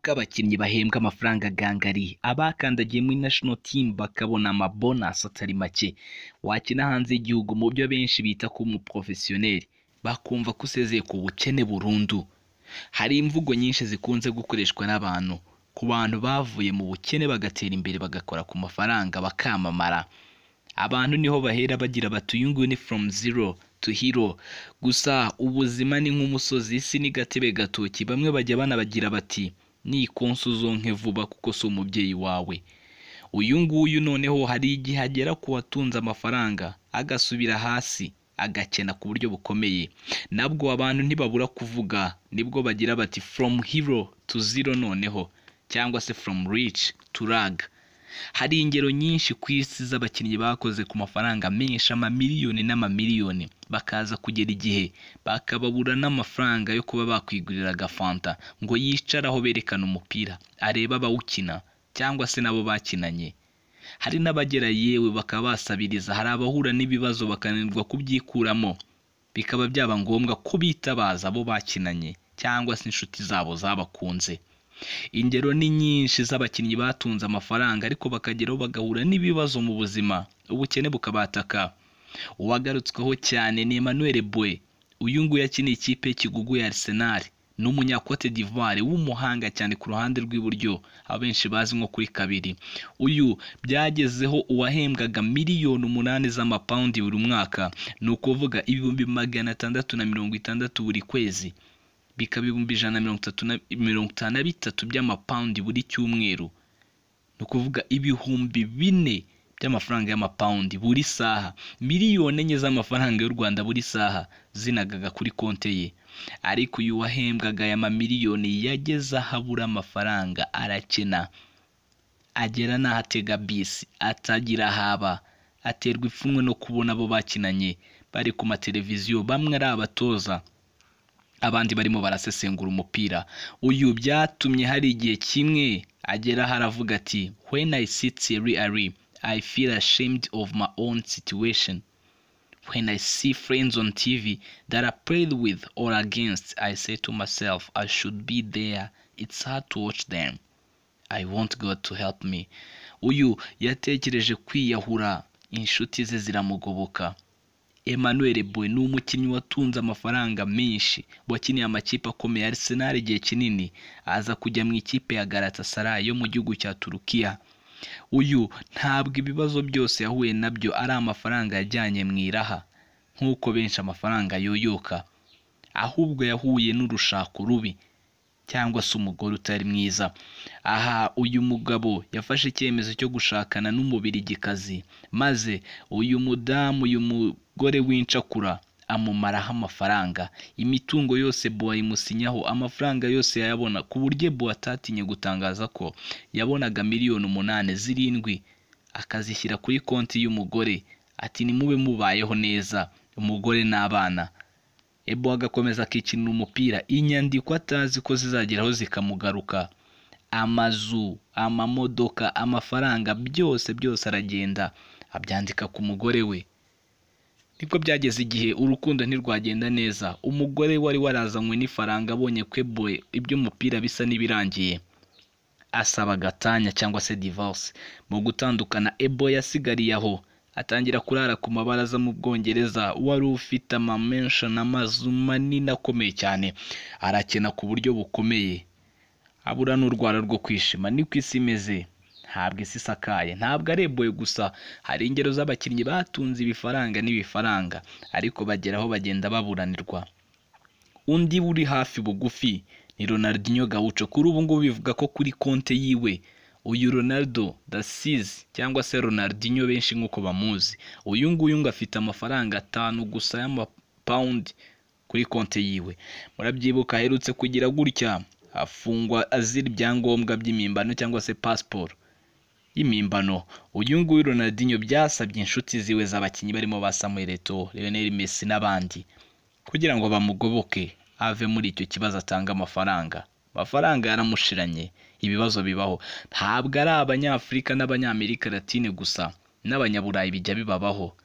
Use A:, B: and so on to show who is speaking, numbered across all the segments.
A: uko abakinnyi bahembwa amafaranga gangari, abakandagiye muri national team bakabona amabonus atari make, wakina hanze y'igihugu mu byo benshi bita ko umuprofesiyoneri, bakumva ko usezeye ku bukene burundu. Hari imvugo nyinshi zikunze gukoreshwa n'abantu ku bantu bavuye mu bukene bagatera imbere bagakora ku mafaranga bakamamara. Abantu niho bahera bagira bati uyu nguyu ni from zero to hero. Gusa ubuzima ni nk'umusozi, isi ni gatebe gatoki. Bamwe bajya banabagira bati ni konso uzonke vuba kuko si umubyeyi wawe. Uyu nguyu noneho hari igihe agera ku watunze amafaranga agasubira hasi agakena ku buryo bukomeye. Nabwo abantu ntibabura kuvuga, nibwo bagira bati from hero to zero noneho, cyangwa se from rich to rag. Hari ingero nyinshi ku isi z'abakinnyi bakoze ku mafaranga menshi, amamiliyoni n'amamiliyoni, bakaza kugera igihe bakababura n'amafaranga yo kuba bakwigurira agafanta ngo yicaraho berekana umupira areba abawukina cyangwa se nabo bakinanye. Hari n'abagera yewe bakaba basabiriza, hari abahura n'ibibazo bakananirwa kubyikuramo, bikaba byaba ngombwa ko bitabaza abo bakinanye cyangwa se inshuti zabo zabakunze. Ingero ni nyinshi z'abakinnyi batunze amafaranga ariko bakageraho bagahura n'ibibazo mu buzima, ubukene bukabataka. Uwagarutsweho cyane ni Emmanuel Eboue. Uyu nguyu yakiniye ikipe y'ikigugu ya Arsenal, ni umunyakote d'Ivoire w'umuhanga cyane ku ruhande rw'iburyo, abenshi bazi nko kuri kabiri. Uyu byagezeho uwahembwaga miliyoni 8 z'amapaundi buri mwaka, ni ukuvuga ibihumbi 660 buri kwezi, bikaba ibihumbi 153 by'amapaundi buri cyumweru, ni ukuvuga ibihumbi 4 by'amafaranga y'amapaundi buri saha. Miliyoni 4 z'amafaranga y'u Rwanda buri saha zinagaga kuri konte ye. Ariko uyu wahembwaga aya mamiliyoni yageze ahabura amafaranga, arakena, agera n'ahatega bisi atagira haba, aterwa ipfunwe no kubona abo bakinanye bari ku mateleviziyo, bamwe ari abatoza abandi barimo barasesengura umupira. Uyu byatumye hari igihe kimwe agera haravuga ati when I sit Serie I feel ashamed of my own situation. When I see friends on TV that I played with or against, I say to myself I should be there. It's hard to watch them. I want God to help me. Uyu yatekereje kwiyahura, inshuti ze ziramugoboka. Emmanuel Eboue ni umukinnyi watunze amafaranga menshi, wakiniye amakipe akomeye. Arsenal igihe kinini, aza kujya mu ikipe ya Galatasaray yo mu gihugu cya Turukiya. Uyu ntabwo ibibazo byose yahuye nabyo ari amafaranga yajyanye mu iraha nk'uko benshi amafaranga yoyoka, ahubwo yahuye n'urushako rubi cyangwa se umugore utari mwiza. Aha uyu mugabo yafashe icyemezo cyo gushakana n'umubirigikazi, maze uyu mudamu, uyu mugore w'incakura amumaraho amafaranga. Imitungo yose Eboue imusinyaho, amafaranga yose yayabona, ku buryo Eboue atatinye gutangaza ko yabonaga miliyoni 8 zirindwi akazishyira kuri konti y'umugore, ati nimube mubayeho neza umugore n'abana. Eboue agakomeza akikinira umupira, inyandiko atazi ko zizageraho zikamugaruka, amazu, amamodoka, amafaranga byose aragenda abyandika ku mugore we. Nibwo byageze igihe urukundo ntirwagenda neza. Umugore wari warazanywe n'ifaranga abonye ko Eboue iby'umupira bisa n'ibirangiye, asaba gatanya cyangwa se divorce. Mu gutandukana, Eboue yasigariye aho, atangira kurara ku mabaraza mu Bwongereza, wari ufite amamenshi n'amazu manini akomeye cyane. Arakena ku buryo bukomeye, abura n'urwara rwo kwishima. Niko isi imeze, ntabwo isi isakaye. Ntabwo ari Eboue gusa, hari ingero z'abakinnyi batunze ibifaranga n'ibifaranga ariko bageraho bagenda baburanirwa. Undi uri hafi bugufi ni Ronaldinho Gaucho. Kuri ubu ngubu bivuga ko kuri konte yiwe, uyu Ronaldo da Silva cyangwa se Ronaldinho benshi nk'uko bamuzi, uyu nguyu ngo afite amafaranga 5 gusa y'amapaundi kuri konte yiwe. Murabyibuka aherutse kugira gutya afungwa azira ibyangombwa by'imimbano cyangwa se passport y'imimbano. Uyu nguyu Ronaldinho byasabye inshuti ziwe z'abakinnyi barimo ba Samuel Eto'o, Lionel Messi n'abandi kugira ngo bamugoboke ave muri icyo kibazo, atanga amafaranga yaramushiranye. Ibibazo bibaho, ntabwo ari Abanyafurika n'Abanyamerika Latine gusa, n'Abanyaburayi bijya bibabaho.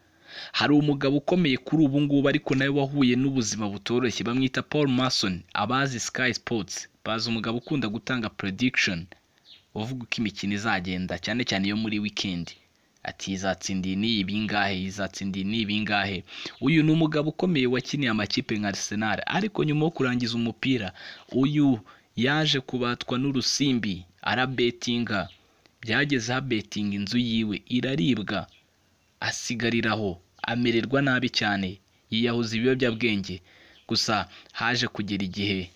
A: hari umugabo ukomeye kuri ubu ngubu ariko nawe wahuye n'ubuzima butoroshye bamwita Paul Mason. Abazi Sky Sports bazi umugabo ukunda gutanga prediction, uvuga uko imikino izagenda cyane cyane yo muri weekend, ati izatsindiye ni ibingahe, izatsindiye ni ibingahe. Uyu ni umugabo ukomeye wakiniye amakipe nka Arsenal, ariko nyuma yo kurangiza umupira uyu yaje kubatwa n'urusimbi arabetinga, byageze ha betting inzu yiwe iraribwa, asigariraho amererwa nabi cyane, yiyahuza ibiyobyabwenge. Gusa haje kugera igihe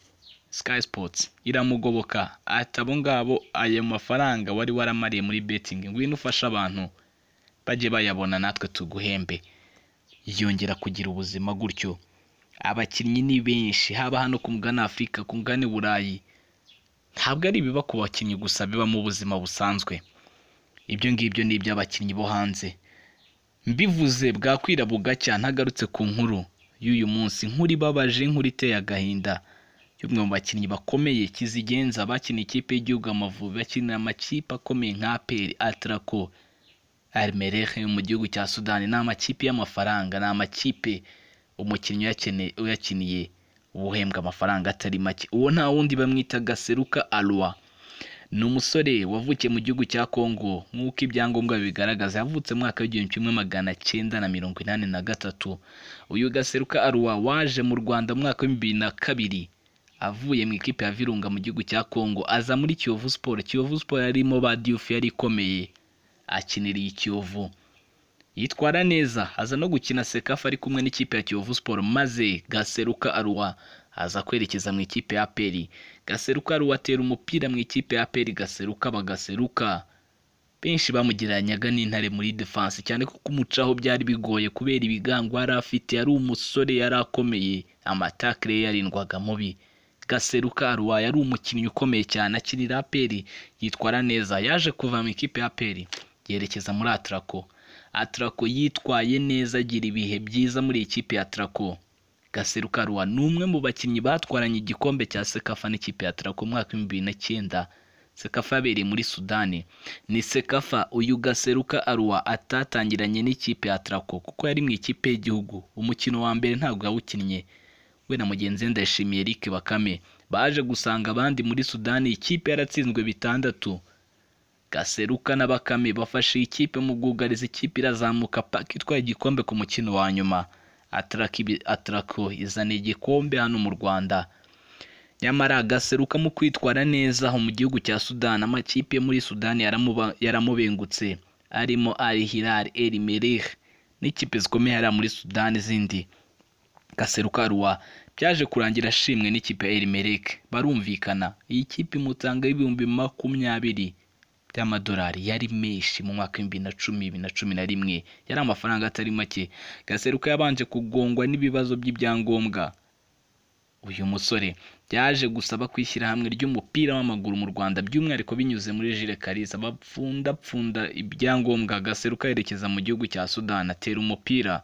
A: Sky Sports iramugoboka, atabo ngabo ayo mafaranga wari waramariye muri betting ngwino ufasha abantu baje bayabona natwe tuguhembe. Yongera kugira ubuzima gutyo. Abakinnyi ni benshi, haba hano ku mugani Afrika, ku mugani Burayi. Ntabwo ari biba ku bakinnyi gusa, biba mu buzima busanzwe. Ibyo ngibyo ni iby'abakinnyi bo hanze. Mbivuze bwakwira bugacya ntagarutse ku nkuru y'uyu munsi, nkuru ibabaje, nkuru iteye agahinda y'umwe mu bakinnyi bakomeye kizigenza bakina ikipe y'igihugu Amavubi, bakinira amakipe akomeye nka APR, Atraco, Al Merrikh mu gihugu cya Sudani. Ni amakipe y'amafaranga, ni amakipe umukinnyi uyakiniye ubuhembwa amafaranga atari make. Uwo nta wundi bamwita Gaseruka Arua. Ni umusore wavukiye mu gihugu cya Congo nk'uko ibyangombwa bigaragaza, yavutse mu mwaka w'1983. Uyu Gaseruka Arua waje mu Rwanda mu mwaka wa 2002 avuye mu ikipe ya Virunga mu gihugu cya Congo, aza muri Kiyovu Sport. Kiyovu Sport yarimo ba Diouf yari ikomeye, akiniriye Kiyovu yitwara neza, aza no gukina Sekafa ari kumwe n'ikipe ya Kiyovu Sport, maze Gaseruka Arua aza kwerekeza mu ikipe ya APR. Gaseruka Arua atera umupira mu ikipe ya APR, Gaseruka bagaseruka. Benshi bamugereranyaga n'intare muri defense cyane ko kumucaho byari bigoye kubera ibigango yari afite, yari umusore yari akomeye, amatakre yarindwaga mubi. Gaseruka Arua yari umukinnyi ukomeye cyane, akinira APR yitwara neza. Yaje kuva mu ikipe ya APR yerekeza muri Atraco. Atraco yitwaye neza, agira ibihe byiza muri ikipe ya Atraco. Gaseruka Arua ni umwe mu bakinnyi batwaranye igikombe cya Sekafa n'ikipe ya Atraco mu mwaka wa 2009. Sekafa yabereye muri Sudani. Ni Sekafa uyu Gaseruka Arua atatangiranye n'ikipe ya Atraco kuko yari mu ikipe y'igihugu. Umukino wa mbere ntabwo yawukinnye, we na mugenzi we Ndayishimiye Eric Bakame baje gusanga abandi muri Sudani, ikipe yaratsinzwe 6. Gaseruka na Bakame bafashe ikipe mu bwugarizi, ikipe irazamuka paka itwaye igikombe ku mukino wa nyuma. Atraco izana igikombe hano mu Rwanda. Nyamara Gaseruka mu kwitwara neza mu gihugu cya Sudani, amakipe muri Sudani yaramubengutse, arimo Al Hilal, El Merrikh n'ikipe zikomeye hari muri Sudani zindi. Gaseruka Arua byaje kurangira ashimwe n'ikipe ya El Merrikh, barumvikana. Iyi kipe imutanga ibihumbi 20 by'amadolari, yari menshi mu mwaka wa 2010-2011, yari amafaranga atari make. Gaseruka yabanje kugongwa n'ibibazo by'ibyangombwa. Uyu musore yaje gusaba kwishyira hamwe ry'umupira w'amaguru mu Rwanda, by'umwihariko binyuze muri Jules Kalisa, bapfunda ibyangombwa. Gaseruka yerekeza mu gihugu cya Sudani atera umupira.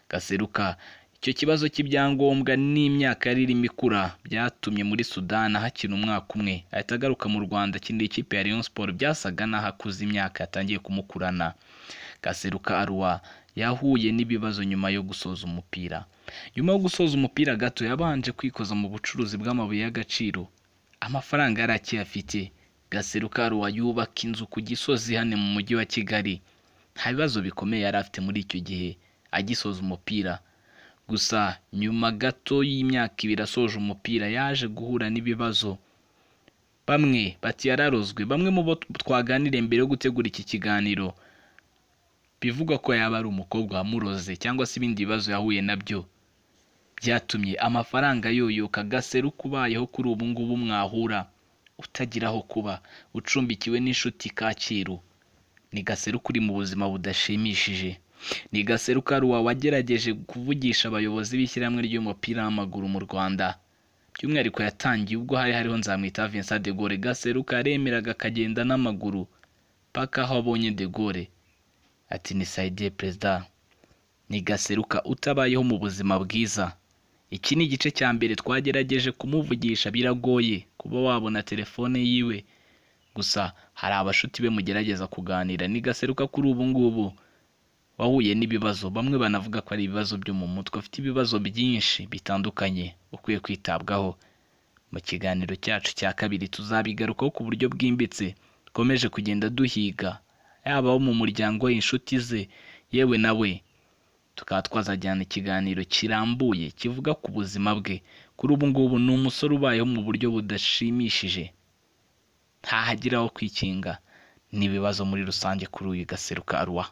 A: Gaseruka icyo kibazo cy'ibyangombwa n'imyaka yari irimo ikura byatumye muri Sudani hakina umwaka umwe, ahita agaruka mu Rwanda akinira ikipe ya Rayon Sport. Byasaga naho akuze, imyaka yatangiye kumukurana. Gaseruka Arua yahuye n'ibibazo nyuma yo gusoza umupira. Nyuma yo gusoza umupira gato yabanje kwikoza mu bucuruzi bw'amabuye y'agaciro. Amafaranga yari akiyafite. Gaseruka Arua yubaka inzu ku Gisozi hano mu mujyi wa Kigali. Nta bibazo bikomeye yari afite muri icyo gihe agisoza umupira. Gusa nyuma gato y'imyaka 2 asoje umupira yaje guhura n'ibibazo. Bamwe bati yararozwe, bamwe mu bo twaganire mbere yo gutegura iki kiganiro bivuga ko yaba ari umukobwa wamuroze cyangwa se ibindi bibazo yahuye nabyo byatumye amafaranga yoyoka. Gaseruka ubayeho kuri ubu ngubu mwahura utagiraho kuba, ucumbikiwe n'inshuti Kacyiru. Ni Gaseruka uri mu buzima budashimishije. Ni Gaseruka Arua wagerageje kuvugisha abayobozi b'ishyirahamwe ry'umupira w'amaguru mu Rwanda, by'umwihariko yatangiye ubwo hariho Nzamwita Vincent de Gaulle. Gaseruka yaremeraga akagenda n'amaguru paka aho abonye de Gaulle ati nisaidie perezida. Ni Gaseruka utabayeho mu buzima bwiza. Iki ni igice cya mbere twagerageje kumuvugisha, biragoye kuba wabona telefone yiwe, gusa hari abashuti be mugerageza kuganira. Ni Gaseruka kuri ubu ngubu wahuye n'ibibazo, bamwe banavuga ko ari ibibazo byo mu mutwe, afite ibibazo byinshi bitandukanye ukwiye kwitabwaho. Mu kiganiro cyacu cya kabiri tuzabigarukaho ku buryo bwimbitse, dukomeje kugenda duhiga yaba abo mu muryango we, inshuti ze, yewe nawe tukaba twazajyana ikiganiro kirambuye kivuga ku buzima bwe. Kuri ubu ngubu ni umusore ubayeho mu buryo budashimishije, ntahagira aho kwikinga n'ibibazo muri rusange kuri uyu Gaseruka Arua.